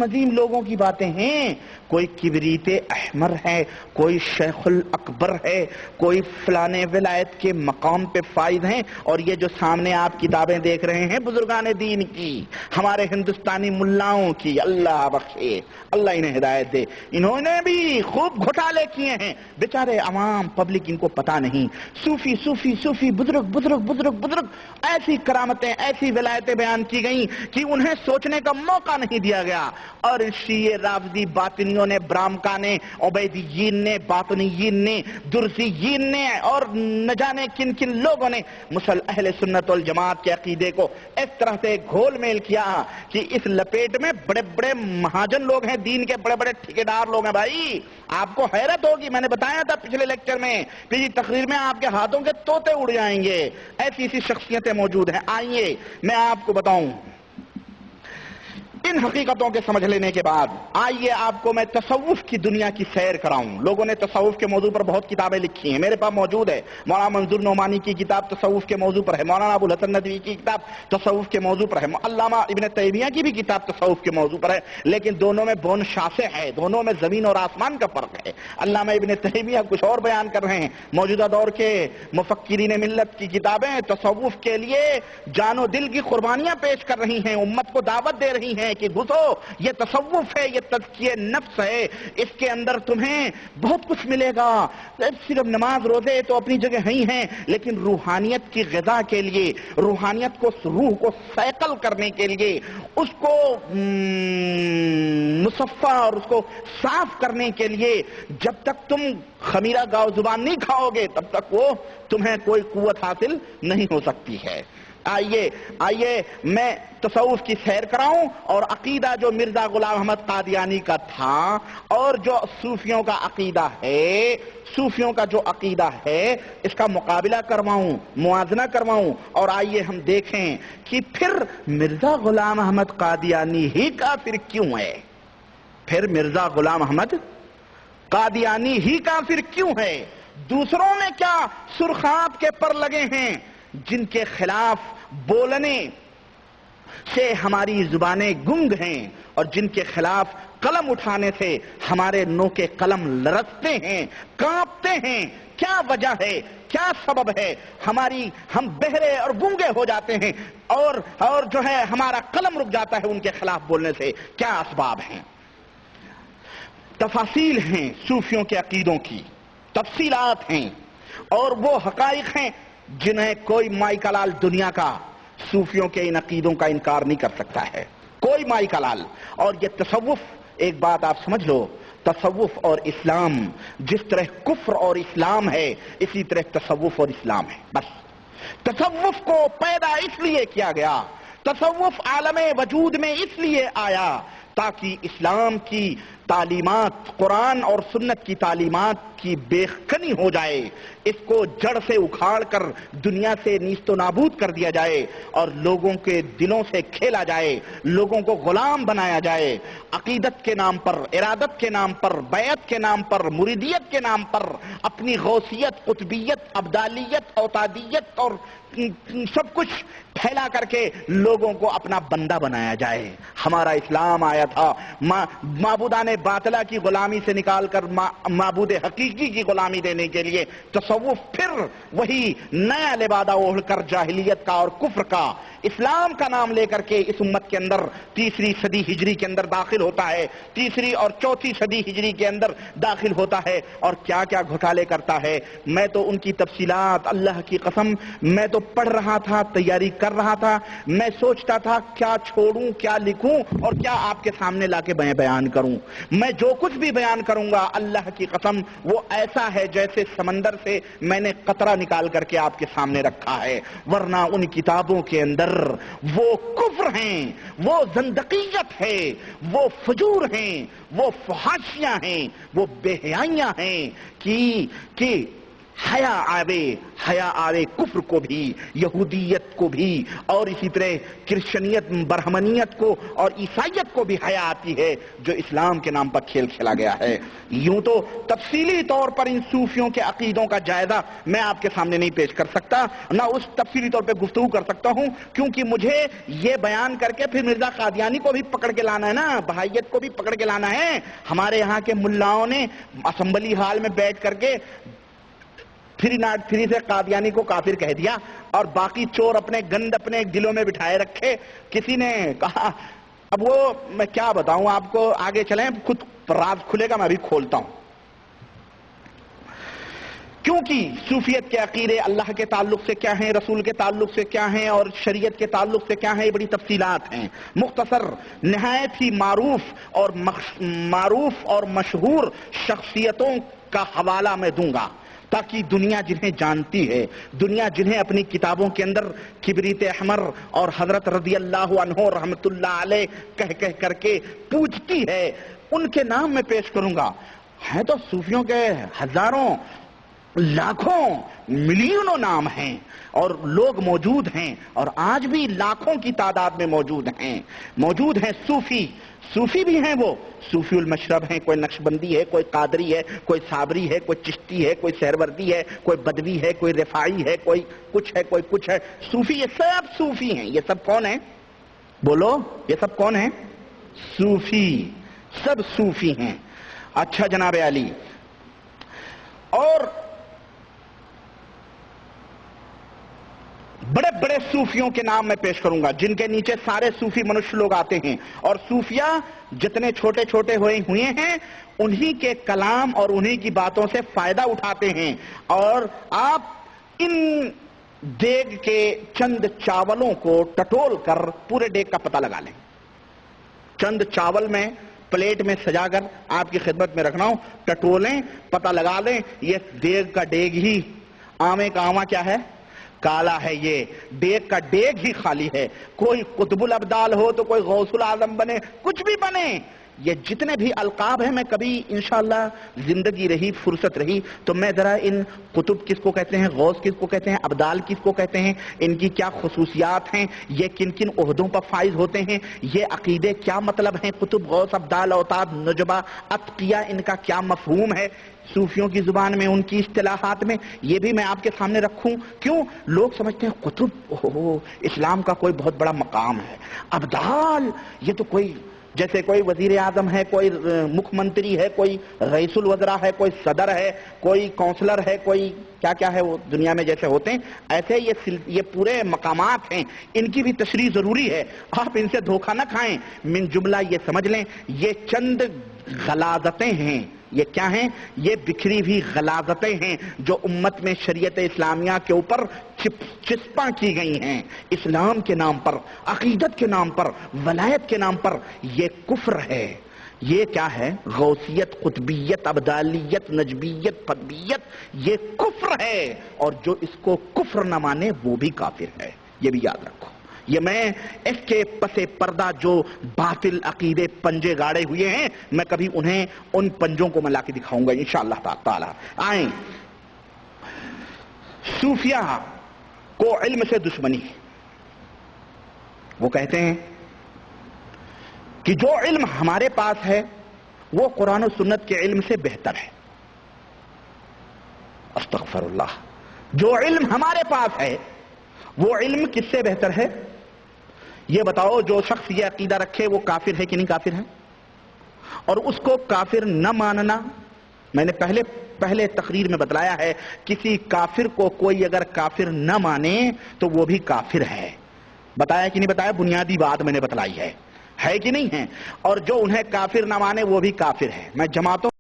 عظیم لوگوں کی باتیں ہیں. کوئی کبریت احمر ہے، کوئی شیخ الاکبر ہے، کوئی فلانے ولایت کے مقام پہ فائز ہیں. اور یہ جو سامنے آپ کتابیں دیکھ رہے ہیں بزرگان دین کی، ہمارے ہندوستانی ملاؤں کی، اللہ بخشے، اللہ انہیں ہدایت دے، انہوں نے بھی خوب گھوٹالے کیے ہیں. بیچارے عوام پبلک ان کو پتا نہیں. صوفی صوفی صوفی بزرگ بزرگ بزرگ بزرگ، ایسی کرامتیں، ایسی ولایتیں بیان کی گئیں کہ انہیں سوچنے کا موقع نہیں دیا گیا. اور شیعہ رافضی باطنیوں نے، برامکا نے، عبیدیین نے، باطنیین نے، درزیین نے اور نہ جانے کن کن لوگوں نے اہل سنت والجماعت کے عقیدے کو اس طرح سے گھول میل کیا کہ اس لپیٹ میں بڑے بڑے مہاجن لوگ ہیں، دین کے بڑے بڑے ٹھیکیدار لوگ ہیں. بھائی آپ کو حیرت ہوگی، میں نے بتایا تھا پچھلے لیکچر میں، پچھلی تقریر میں آپ کے ہاتھوں کے طوطے اڑ جائیں گے. ایسی ایسی شخصیتیں موجود ہیں. آئیے میں آپ کو بتاؤں. ان حقیقتوں کے سمجھ لینے کے بعد آئیے آپ کو میں تصوف کی دنیا کی سیر کراؤں. لوگوں نے تصوف کے موضوع پر بہت کتابیں لکھی ہیں، میرے پاس موجود ہے. مولانا منظور نعمانی کی کتاب تصوف کے موضوع پر ہے، مولانا ابو الحسن ندوی کی کتاب تصوف کے موضوع پر ہے، علامہ ابن تیمیہ کی بھی کتاب تصوف کے موضوع پر ہے. لیکن دونوں میں بون شاسع ہے، دونوں میں زمین اور آسمان کا فرق ہے. علامہ ابن تیمیہ کچھ اور بیان کر رہے ہیں. موجودہ دور کے مفکرین ملت کی کتابیں تصوف کے لیے جان و دل کی قربانیاں پیش کر رہی ہیں، امت کو دعوت دے رہی ہیں کہ گھسو، یہ تصوف ہے، یہ تزکیہ نفس ہے، اس کے اندر تمہیں بہت کچھ ملے گا. صرف نماز روزے تو اپنی جگہ ہی ہیں، لیکن روحانیت کی غذا کے لیے، روحانیت کو، روح کو سیکل کرنے کے لیے، اس کو مصفا اور اس کو صاف کرنے کے لیے جب تک تم خمیرہ گاؤ زبان نہیں کھاؤ گے تب تک وہ تمہیں کوئی قوت حاصل نہیں ہو سکتی ہے. آئیے میں تصوف کی سیر کراؤں اور عقیدہ جو مرزا غلام احمد قادیانی کا تھا اور جو صوفیوں کا عقیدہ ہے، صوفیوں کا جو عقیدہ ہے اس کا مقابلہ کرواؤں، موازنہ کرواؤں. اور آئیے ہم دیکھیں کہ پھر مرزا غلام احمد قادیانی ہی کافر کیوں ہے؟ پھر مرزا غلام احمد قادیانی ہی کافر کیوں ہے؟ دوسروں میں کیا سرخاب کے پر لگے ہیں جن کے خلاف بولنے سے ہماری زبانیں گنگ ہیں اور جن کے خلاف قلم اٹھانے سے ہمارے نوکے قلم لرزتے ہیں، کانپتے ہیں؟ کیا وجہ ہے، کیا سبب ہے؟ ہم بہرے اور گونگے ہو جاتے ہیں اور جو ہے ہمارا قلم رک جاتا ہے ان کے خلاف بولنے سے. کیا اسباب ہیں؟ تفاصیل ہیں صوفیوں کے عقیدوں کی، تفصیلات ہیں اور وہ حقائق ہیں جنہیں کوئی مائی کا لال دنیا کا صوفیوں کے ان عقیدوں کا انکار نہیں کر سکتا ہے، کوئی مائی کا لال. اور یہ تصوف، ایک بات آپ سمجھ لو، تصوف اور اسلام جس طرح کفر اور اسلام ہے اسی طرح تصوف اور اسلام ہے. بس تصوف کو پیدا اس لیے کیا گیا، تصوف عالم وجود میں اس لیے آیا تاکہ اسلام کی تعلیمات، قرآن اور سنت کی تعلیمات کی بےخنی ہو جائے، اس کو جڑ سے اکھاڑ کر دنیا سے نیست و نابود کر دیا جائے اور لوگوں کے دلوں سے کھیلا جائے، لوگوں کو غلام بنایا جائے. عقیدت کے نام پر، ارادت کے نام پر، بیعت کے نام پر، مریدیت کے نام پر اپنی غوثیت، قطبیت، ابدالیت، اوتادیت اور سب کچھ پھیلا کر کے لوگوں کو اپنا بندہ بنایا جائے. ہمارا اسلام آیا تھا معبودان باطلہ کی غلامی سے نکال کر معبود حقیقی کی غلامی دینے کے لیے. تصوف پھر وہی نیا لبادہ اوڑھ کر جاہلیت کا اور کفر کا، اسلام کا نام لے کر کے اس امت کے اندر تیسری صدی ہجری کے اندر داخل ہوتا ہے، تیسری اور چوتھی صدی ہجری کے اندر داخل ہوتا ہے اور کیا کیا گھوٹالے کرتا ہے. میں تو ان کی تفصیلات، اللہ کی قسم، میں تو پڑھ رہا تھا، تیاری کر رہا تھا، میں سوچتا تھا کیا چھوڑوں، کیا لکھوں اور کیا آپ کے سامنے لا کے بیان کروں. میں جو کچھ بھی بیان کروں گا اللہ کی قسم وہ ایسا ہے جیسے سمندر سے میں نے قطرہ نکال کر کے آپ کے سامنے رکھا ہے، ورنہ ان کتابوں کے اندر وہ کفر ہیں، وہ زندقیت ہے، وہ فجور ہیں، وہ فحاشیاں ہیں، وہ بے حیائیاں ہیں کہ حیا آوے کفر کو بھی، یہودیت کو بھی، اور اسی طرح کرسچنیت برہمنیت کو اور عیسائیت کو بھی حیا آتی ہے جو اسلام کے نام پر کھیل کھیلا گیا ہے۔ یوں تو تفصیلی طور پر ان صوفیوں کے عقیدوں کا جائزہ میں آپ کے سامنے نہیں پیش کر سکتا، نہ اس تفصیلی طور پہ گفتگو کر سکتا ہوں، کیونکہ مجھے یہ بیان کر کے پھر مرزا قادیانی کو بھی پکڑ کے لانا ہے نا، بہائیت کو بھی پکڑ کے لانا ہے۔ ہمارے یہاں کے ملاؤں نے اسمبلی ہال میں بیٹھ کر کے 303 سے قادیانی کو کافر کہہ دیا، اور باقی چور اپنے گند اپنے دلوں میں بٹھائے رکھے۔ کسی نے کہا، اب وہ میں کیا بتاؤں آپ کو، آگے چلیں خود راز کھلے گا، میں بھی کھولتا ہوں۔ کیونکہ صوفیت کے عقیدے اللہ کے تعلق سے کیا ہیں، رسول کے تعلق سے کیا ہیں، اور شریعت کے تعلق سے کیا ہیں، یہ بڑی تفصیلات ہیں۔ مختصر نہایت ہی معروف اور مشہور شخصیتوں کا حوالہ میں دوں گا تاکہ دنیا جنہیں جانتی ہے، دنیا جنہیں اپنی کتابوں کے اندر کبریت احمر اور حضرت رضی اللہ عنہ رحمت اللہ علیہ کہہ کر کے پوجتی ہے، ان کے نام میں پیش کروں گا۔ ہیں تو صوفیوں کے ہزاروں، لاکھوں، ملینوں نام ہیں اور لوگ موجود ہیں، اور آج بھی لاکھوں کی تعداد میں موجود ہیں صوفی بھی ہیں، وہ صوفی المشرب ہیں، کوئی نقشبندی ہے، کوئی قادری ہے، کوئی صابری ہے، کوئی چشتی ہے، کوئی سہروردی ہے، کوئی بدوی ہے، کوئی رفاعی ہے، کوئی کچھ ہے صوفی، یہ سب صوفی ہیں۔ یہ سب کون ہیں؟ بولو، یہ سب کون ہیں؟ صوفی، سب صوفی ہیں۔ اچھا جناب علی، اور بڑے بڑے صوفیوں کے نام میں پیش کروں گا جن کے نیچے سارے صوفی منش لوگ آتے ہیں، اور صوفیہ جتنے چھوٹے چھوٹے ہوئے ہیں انہی کے کلام اور انہی کی باتوں سے فائدہ اٹھاتے ہیں، اور آپ ان دیگ کے چند چاولوں کو ٹٹول کر پورے دیگ کا پتہ لگا لیں۔ چند چاول میں پلیٹ میں سجا کر آپ کی خدمت میں رکھنا ہوں، ٹٹولیں، پتہ لگا لیں، یہ دیگ کا دیگ ہی، آمے کا آما کیا ہے؟ کالا ہے، یہ دیگ کا دیگ ہی خالی ہے۔ کوئی قطب الابدال ہو تو کوئی غوث العظم بنے، کچھ بھی بنے، یہ جتنے بھی القاب ہیں، میں کبھی انشاءاللہ زندگی رہی، فرصت رہی تو میں ذرا ان قطب کس کو کہتے ہیں، غوث کس کو کہتے ہیں، ابدال کس کو کہتے ہیں، ان کی کیا خصوصیات ہیں، یہ کن کن عہدوں پر فائز ہوتے ہیں، یہ عقیدے کیا مطلب ہیں، قطب، غوث، ابدال، اوتاد، نجبہ، اتقیہ، ان کا کیا مفہوم ہے صوفیوں کی زبان میں، ان کی اصطلاحات میں، یہ بھی میں آپ کے سامنے رکھوں۔ کیوں لوگ سمجھتے ہیں قطب اسلام کا کوئی بہت بڑا مقام ہے، ابدال یہ تو کوئی جیسے کوئی وزیر اعظم ہے، کوئی مکھ منتری ہے، کوئی رئیس الوزراء ہے، کوئی صدر ہے، کوئی کونسلر ہے، کوئی کیا ہے وہ دنیا میں جیسے ہوتے ہیں، ایسے یہ پورے مقامات ہیں، ان کی بھی تشریح ضروری ہے، آپ ان سے دھوکہ نہ کھائیں۔ من جملہ یہ سمجھ لیں، یہ چند غلاظتیں ہیں، یہ کیا ہیں؟ یہ بکھری ہوئی غلاظتیں ہیں جو امت میں شریعت اسلامیہ کے اوپر چسپاں کی گئی ہیں، اسلام کے نام پر، عقیدت کے نام پر، ولایت کے نام پر۔ یہ کفر ہے، یہ کیا ہے؟ غوثیت، قطبیت، ابدالیت، نجبیت، قطبیت، یہ کفر ہے، اور جو اس کو کفر نہ مانے وہ بھی کافر ہے، یہ بھی یاد رکھو۔ یہ میں اس کے پس پردہ جو باطل عقیدے پنجے گاڑے ہوئے ہیں، میں کبھی انہیں ان پنجوں کو میں لا کے دکھاؤں گا انشاءاللہ تعالی۔ آئیں، صوفیہ کو علم سے دشمنی ہے، وہ کہتے ہیں کہ جو علم ہمارے پاس ہے وہ قرآن و سنت کے علم سے بہتر ہے۔ استغفر اللہ، جو علم ہمارے پاس ہے وہ علم کس سے بہتر ہے؟ یہ بتاؤ، جو شخص یہ عقیدہ رکھے وہ کافر ہے کہ نہیں کافر ہے؟ اور اس کو کافر نہ ماننا، میں نے پہلے تقریر میں بتلایا ہے، کسی کافر کو کوئی اگر کافر نہ مانے تو وہ بھی کافر ہے۔ بتایا کہ نہیں بتایا؟ بنیادی بات میں نے بتلائی ہے کہ نہیں ہے؟ اور جو انہیں کافر نہ مانے وہ بھی کافر ہے۔ میں جماعتوں